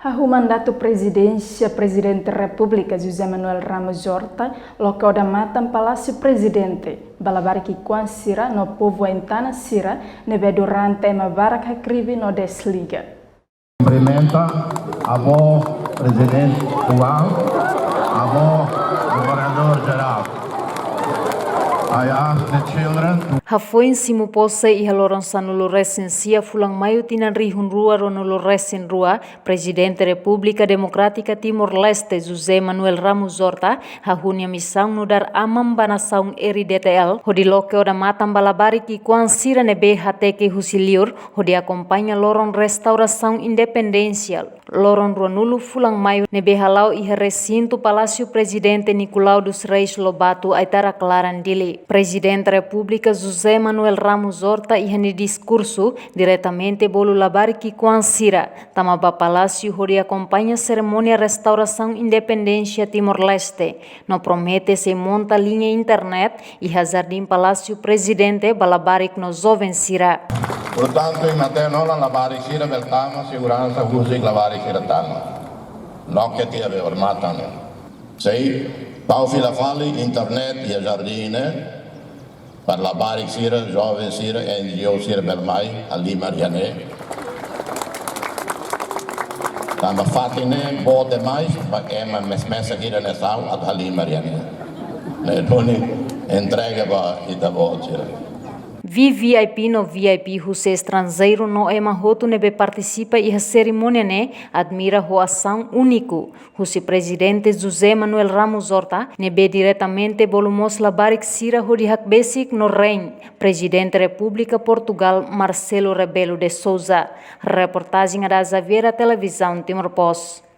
O mandato presidência Presidente da República José Manuel Ramos Horta, local da Mata, Palácio Presidente, Balabariki Kwan Sira, no povo Entana Sira, nebe durante uma baraka krivi no desliga. Cumprimenta a voz Presidente Juan, a voz Governador Geral. I ask the children to Hafoin simu pose I haloronsa nulo resensia fulang mayu tinan rihun rua ronulo resen rua, Presidente República Democrática Timor-Leste José Manuel Ramos Horta, hahunya misang nudar amam banasaung eri DTL, hodi loke oda matam balabari ki kuan sira nebe hateke husiliur, hodi akompanya lorong restauração independencial. Lorong ruanulu fulang mayu nebe halau iha recinto Palácio Presidente Nicolau dos Reis Lobato aitara Claran Dili. Presidente República José Manuel Ramos Horta ihani discurso diretamente bolu labari ki kuan sira, tamaba Palácio hori acompanha cerimônia restauração independência Timor-Leste. No promete se monta linha internet e jardim Palácio Presidente balabarik no jovem sira. Portanto, in materia non lavare sira del tama, sicurezza usi lavare sira tama. Nocche ti aveva ormata. Sei, pau fila fali internet e giardine per lavare sira, jovem sira e io sira belmai ali Mariane. Tama fatine bote mais, ma ema mesmessa kira nesau ad ali Mariane. Ne doni entrega ba ida bote. VVIP no VIP huse estrangeiro no ema hotu nebe participa e a cerimônia ne admira ho ação único. Huse Presidente José Manuel Ramos Horta nebe diretamente volumos labarik sira hodi hak basic no rein. Presidente República Portugal Marcelo Rebelo de Sousa. Reportagem da Zaveira Televisão Timor-Post.